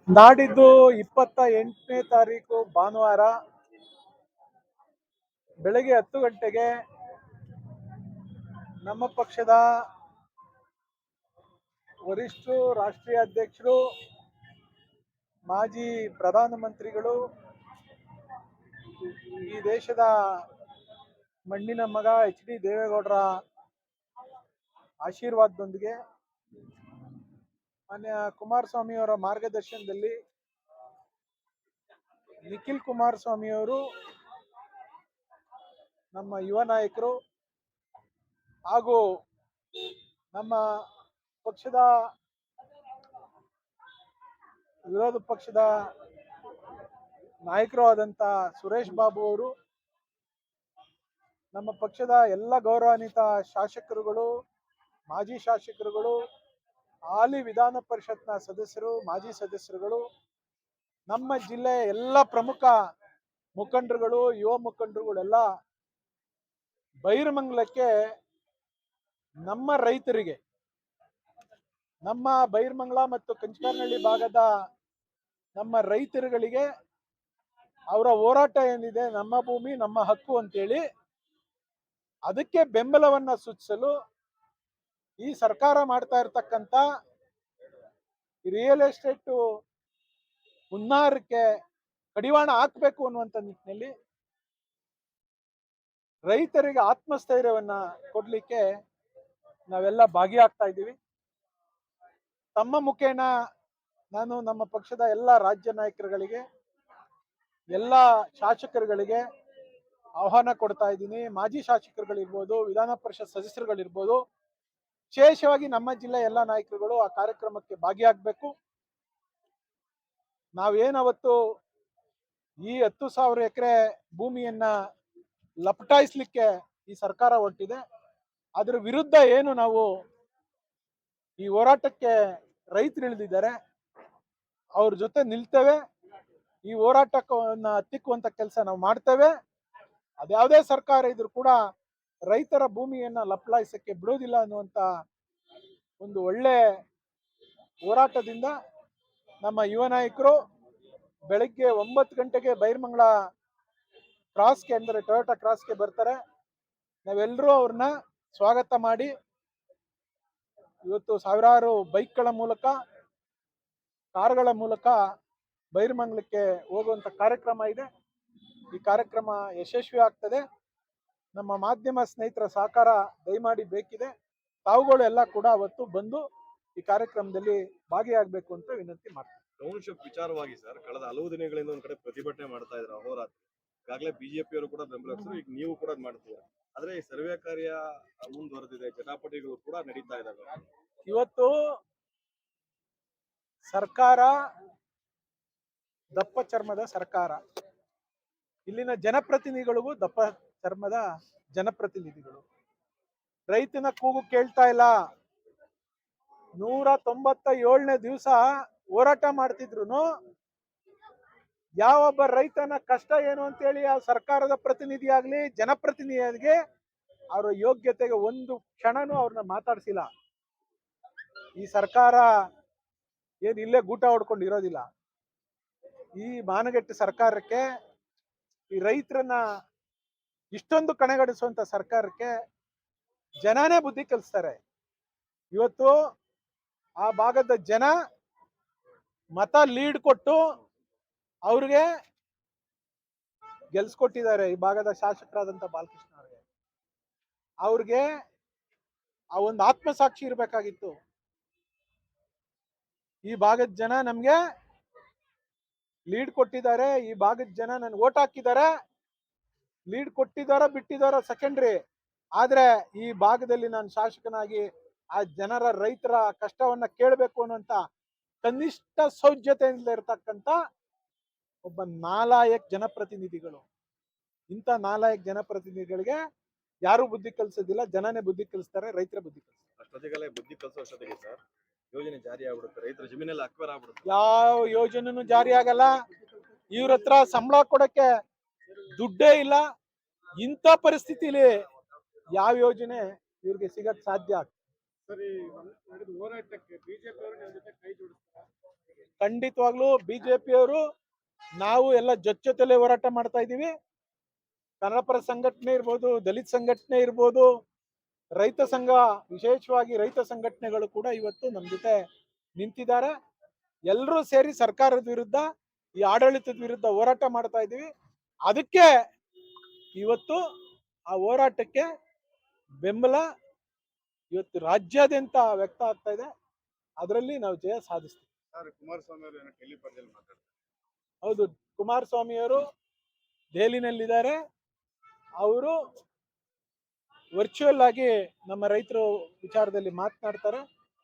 ನಾಡಿದ್ದು 28ನೇ ತಾರೀಕು ಭಾನುವಾರ ಬೆಳಗ್ಗೆ 10 ಗಂಟೆಗೆ ನಮ್ಮ ಪಕ್ಷದ ವರಿಷ್ಠರು, ರಾಷ್ಟ್ರೀಯ ಅಧ್ಯಕ್ಷರು, ಮಾಜಿ ಪ್ರಧಾನಮಂತ್ರಿಗಳು, ಈ ದೇಶದ ಮಣ್ಣಿನ ಮಗ HD ದೇವೇಗೌಡರ ಆಶೀರ್ವಾದದೊಂದಿಗೆ ಮಾನ್ಯ ಕುಮಾರಸ್ವಾಮಿ ಅವರ ಮಾರ್ಗದರ್ಶನದಲ್ಲಿ ನಿಖಿಲ್ ಕುಮಾರಸ್ವಾಮಿ ಅವರು, ನಮ್ಮ ಯುವ ನಾಯಕರು ಹಾಗೂ ನಮ್ಮ ಪಕ್ಷದ ವಿರೋಧ ಪಕ್ಷದ ನಾಯಕರು ಆದಂತ ಸುರೇಶ್ ಬಾಬು ಅವರು, ನಮ್ಮ ಪಕ್ಷದ ಎಲ್ಲ ಗೌರವಾನ್ವಿತ ಶಾಸಕರುಗಳು, ಮಾಜಿ ಶಾಸಕರುಗಳು, ಹಾಲಿ ವಿಧಾನ ಪರಿಷತ್ನ ಸದಸ್ಯರು, ಮಾಜಿ ಸದಸ್ಯರುಗಳು, ನಮ್ಮ ಜಿಲ್ಲೆಯ ಎಲ್ಲ ಪ್ರಮುಖ ಮುಖಂಡರುಗಳು, ಯುವ ಮುಖಂಡರುಗಳೆಲ್ಲ ಬೈರಮಂಗಲಕ್ಕೆ ನಮ್ಮ ರೈತರಿಗೆ, ನಮ್ಮ ಬೈರಮಂಗಲ ಮತ್ತು ಕಂಚಗಾರನಹಳ್ಳಿ ಭಾಗದ ನಮ್ಮ ರೈತರುಗಳಿಗೆ ಅವರ ಹೋರಾಟ ಏನಿದೆ, ನಮ್ಮ ಭೂಮಿ ನಮ್ಮ ಹಕ್ಕು ಅಂತೇಳಿ ಅದಕ್ಕೆ ಬೆಂಬಲವನ್ನ ಸೂಚಿಸಲು ಈ ಸರ್ಕಾರ ಮಾಡ್ತಾ ಇರತಕ್ಕಂತ ರಿಯಲ್ ಎಸ್ಟೇಟ್ ಹುನ್ನಾರಕ್ಕೆ ಕಡಿವಾಣ ಹಾಕಬೇಕು ಅನ್ನುವಂಥ ನಿಟ್ಟಿನಲ್ಲಿ ರೈತರಿಗೆ ಆತ್ಮಸ್ಥೈರ್ಯವನ್ನ ಕೊಡ್ಲಿಕ್ಕೆ ನಾವೆಲ್ಲ ಭಾಗಿಯಾಗ್ತಾ ಇದ್ದೀವಿ. ತಮ್ಮ ಮುಖೇನ ನಾನು ನಮ್ಮ ಪಕ್ಷದ ಎಲ್ಲ ರಾಜ್ಯ ನಾಯಕರುಗಳಿಗೆ, ಎಲ್ಲ ಶಾಸಕರುಗಳಿಗೆ ಆಹ್ವಾನ ಕೊಡ್ತಾ ಇದ್ದೀನಿ. ಮಾಜಿ ಶಾಸಕರುಗಳಿರ್ಬೋದು, ವಿಧಾನ ಪರಿಷತ್ ಸದಸ್ಯರುಗಳಿರ್ಬೋದು, ವಿಶೇಷವಾಗಿ ನಮ್ಮ ಜಿಲ್ಲೆ ಎಲ್ಲ ನಾಯಕರುಗಳು ಆ ಕಾರ್ಯಕ್ರಮಕ್ಕೆ ಭಾಗಿಯಾಗಬೇಕು. ನಾವೇನವತ್ತು ಈ 10,000 ಎಕರೆ ಭೂಮಿಯನ್ನ ಲಪಟಾಯಿಸ್ಲಿಕ್ಕೆ ಈ ಸರ್ಕಾರ ಹೊರಟಿದೆ, ಅದರ ವಿರುದ್ಧ ಏನು ನಾವು ಈ ಹೋರಾಟಕ್ಕೆ ರೈತರು ಇಳಿದಿದ್ದಾರೆ, ಅವ್ರ ಜೊತೆ ನಿಲ್ತೇವೆ. ಈ ಹೋರಾಟವನ್ನ ಹತ್ತಿಕ್ಕುವಂತ ಕೆಲಸ ನಾವು ಮಾಡ್ತೇವೆ. ಅದ್ಯಾವುದೇ ಸರ್ಕಾರ ಇದ್ರೂ ಕೂಡ ರೈತರ ಭೂಮಿಯನ್ನ ಲಪಟಾಯಿಸಕ್ಕೆ ಬಿಡೋದಿಲ್ಲ ಅನ್ನುವಂತ ಒಂದು ಒಳ್ಳೆ ಹೋರಾಟದಿಂದ ನಮ್ಮ ಯುವ ನಾಯಕರು ಬೆಳಗ್ಗೆ 9 ಗಂಟೆಗೆ ಬೈರಮಂಗಲ ಕ್ರಾಸ್ಗೆ, ಅಂದರೆ ಟೊಯೋಟಾ ಕ್ರಾಸ್ಗೆ ಬರ್ತಾರೆ. ನಾವೆಲ್ಲರೂ ಅವ್ರನ್ನ ಸ್ವಾಗತ ಮಾಡಿ ಇವತ್ತು ಸಾವಿರಾರು ಬೈಕ್ಗಳ ಮೂಲಕ, ಕಾರುಗಳ ಮೂಲಕ ಬೈರಮಂಗಲಕ್ಕೆ ಹೋಗುವಂತ ಕಾರ್ಯಕ್ರಮ ಇದೆ. ಈ ಕಾರ್ಯಕ್ರಮ ಯಶಸ್ವಿ ಆಗ್ತದೆ. ನಮ್ಮ ಮಾಧ್ಯಮ ಸ್ನೇಹಿತರ ಸಹಕಾರ ದಯಮಾಡಿ ಬೇಕಿದೆ. ತಾವುಗಳು ಎಲ್ಲ ಕೂಡ ಅವತ್ತು ಬಂದು ಈ ಕಾರ್ಯಕ್ರಮದಲ್ಲಿ ಭಾಗಿಯಾಗಬೇಕು ಅಂತ ವಿನಂತಿ ಮಾಡ್ತೀನಿ. ಟೌನ್ಶಿಪ್ ವಿಚಾರವಾಗಿ ಸರ್, ಕಳೆದ ಹಲವು ದಿನಗಳಿಂದ ಒಂದ್ ಕಡೆ ಪ್ರತಿಭಟನೆ ಮಾಡ್ತಾ ಇದ್ದಾರೆ ಅಹೋರಾತ್ರಿ. ಈಗಾಗಲೇ ಬಿಜೆಪಿಯವರು ಕೂಡ ಬೆಂಬಲಿಸಿದ್ರು, ಈಗ ನೀವು ಕೂಡ ಮಾಡ್ತೀರಾ. ಆದ್ರೆ ಈ ಸರ್ವೆ ಕಾರ್ಯ ಮುಂದುವರೆದಿದೆ, ಜಟಾಪಟಿಗಳು ಕೂಡ ನಡೀತಾ ಇದ್ದಾವೆ. ಇವತ್ತು ಸರ್ಕಾರ ದಪ್ಪ ಚರ್ಮದ ಸರ್ಕಾರ, ಇಲ್ಲಿನ ಜನಪ್ರತಿನಿಧಿಗಳಿಗೂ ದಪ್ಪ ಚರ್ಮದ ಜನಪ್ರತಿನಿಧಿಗಳು. ರೈತನ ಕೂಗು ಕೇಳ್ತಾ ಇಲ್ಲ. 197ನೇ ದಿವಸ ಹೋರಾಟ ಮಾಡ್ತಿದ್ರು ಯಾವೊಬ್ಬ ರೈತನ ಕಷ್ಟ ಏನು ಅಂತೇಳಿ ಆ ಸರ್ಕಾರದ ಪ್ರತಿನಿಧಿ ಆಗ್ಲಿ, ಜನಪ್ರತಿನಿಧಿಗೆ ಅವರ ಯೋಗ್ಯತೆಗೆ ಒಂದು ಕ್ಷಣನೂ ಅವ್ರನ್ನ ಮಾತಾಡ್ಸಿಲ್ಲ. ಈ ಸರ್ಕಾರ ಏನ್ ಇಲ್ಲೇ ಗೂಟ ಹೊಡ್ಕೊಂಡು ಇರೋದಿಲ್ಲ. ಈ ಮಾನಗೆಟ್ಟ ಸರ್ಕಾರಕ್ಕೆ, ಈ ರೈತರನ್ನ ಇಷ್ಟೊಂದು ಕಣಗಣಿಸುವಂತ ಸರ್ಕಾರಕ್ಕೆ ಜನನೇ ಬುದ್ಧಿ ಕಲಿಸ್ತಾರೆ. ಇವತ್ತು ಆ ಭಾಗದ ಜನ ಮತ ಲೀಡ್ ಕೊಟ್ಟು ಅವ್ರಿಗೆ ಗೆಲ್ಸ್ಕೊಟ್ಟಿದ್ದಾರೆ. ಈ ಭಾಗದ ಶಾಸಕರಾದಂತ ಬಾಲಕೃಷ್ಣ ಅವ್ರಿಗೆ ಆ ಒಂದು ಆತ್ಮಸಾಕ್ಷಿ ಇರ್ಬೇಕಾಗಿತ್ತು. ಈ ಭಾಗದ ಜನ ನಮ್ಗೆ ಲೀಡ್ ಕೊಟ್ಟಿದ್ದಾರೆ, ಈ ಭಾಗದ ಜನ ನನ್ಗೆ ಓಟ್ ಹಾಕಿದ್ದಾರೆ. ಲೀಡ್ ಕೊಟ್ಟಿದಾರ ಬಿಟ್ಟಿದಾರ ಸೆಕೆಂಡ್ರಿ, ಆದ್ರೆ ಈ ಭಾಗದಲ್ಲಿ ನಾನು ಶಾಸಕನಾಗಿ ಆ ಜನರ, ರೈತರ ಕಷ್ಟವನ್ನ ಕೇಳಬೇಕು ಅನ್ನುವಂತ ಕನಿಷ್ಠ ಸೌಜ್ಯತೆಯಿಂದ ಇರತಕ್ಕಂತ ಒಬ್ಬ ನಾಲಾಯಕ್ ಜನಪ್ರತಿನಿಧಿಗಳು. ಇಂಥ ನಾಲಾಯಕ್ ಜನಪ್ರತಿನಿಧಿಗಳಿಗೆ ಯಾರು ಬುದ್ಧಿ ಕಲಿಸೋದಿಲ್ಲ, ಜನನೇ ಬುದ್ಧಿ ಕಲಿಸ್ತಾರೆ, ರೈತರ ಬುದ್ಧಿ ಕಲಿಸ್ತಾರೆ. ಅಷ್ಟೊತ್ತಿಗೆಲ್ಲ ಬುದ್ಧಿ ಕಲಿಸೋ ಅಷ್ಟೊತ್ತಿಗೆ ಸರ್ ಯೋಜನೆ ಜಾರಿ ಆಗ್ಬಿಡುತ್ತೆ, ರೈತರ ಜಮೀನೆಲ್ಲ ಅಕ್ವೈರ್ ಆಗ್ಬಿಡುತ್ತೆ. ಯಾವ ಯೋಜನೆನೂ ಜಾರಿ ಆಗಲ್ಲ. ಇವ್ರ ಹತ್ರ ಸಂಬಳ ಕೊಡಕ್ಕೆ ದುಡ್ಡೇ ಇಲ್ಲ. ಇಂಥ ಪರಿಸ್ಥಿತಿಲಿ ಯಾವ ಯೋಜನೆ ಇವ್ರಿಗೆ ಸಿಗಕ್ ಸಾಧ್ಯ ಆಗ್ತದೆ? ಸರಿ, ಹೋರಾಟಕ್ಕೆ ಬಿಜೆಪಿ ಅವರು ನಿಮ್ಮ ಜೊತೆ ಕೈ ಜೋಡಿಸ್ತಾರೆ. ಖಂಡಿತವಾಗ್ಲೂ ಬಿಜೆಪಿಯವರು ನಾವು ಎಲ್ಲ ಜೊತೆಲೆ ಹೋರಾಟ ಮಾಡ್ತಾ ಇದ್ದೀವಿ. ಕನ್ನಡಪರ ಸಂಘಟನೆ ಇರ್ಬೋದು, ದಲಿತ ಸಂಘಟನೆ ಇರ್ಬೋದು, ರೈತ ಸಂಘ, ವಿಶೇಷವಾಗಿ ರೈತ ಸಂಘಟನೆಗಳು ಕೂಡ ಇವತ್ತು ನಮ್ಮ ಜೊತೆ ನಿಂತಿದ್ದಾರೆ. ಎಲ್ಲರೂ ಸೇರಿ ಸರ್ಕಾರದ ವಿರುದ್ಧ, ಈ ಆಡಳಿತದ ವಿರುದ್ಧ ಹೋರಾಟ ಮಾಡ್ತಾ ಇದ್ದೀವಿ. ಅದಕ್ಕೆ ಇವತ್ತು ಆ ಹೋರಾಟಕ್ಕೆ ಬೆಂಬಲ ಇವತ್ತು ರಾಜ್ಯಾದ್ಯಂತ ವ್ಯಕ್ತ ಆಗ್ತಾ ಇದೆ. ಅದರಲ್ಲಿ ನಾವು ಜಯ ಸಾಧಿಸ್ತೀವಿ. ಸರ್, ಕುಮಾರಸ್ವಾಮಿ ಅವರು ಏನೋ ಟೆಲಿಪರ್ದಲ್ಲಿ ಮಾತಾಡ್ತಾರೆ. ಹೌದು, ಕುಮಾರಸ್ವಾಮಿಯವರು ದೆಹಲಿನಲ್ಲಿದ್ದಾರೆ. ಅವರು ವರ್ಚುವಲ್ ಆಗಿ ನಮ್ಮ ರೈತರ ವಿಚಾರದಲ್ಲಿ ಮಾತನಾಡ್ತಾರೆ.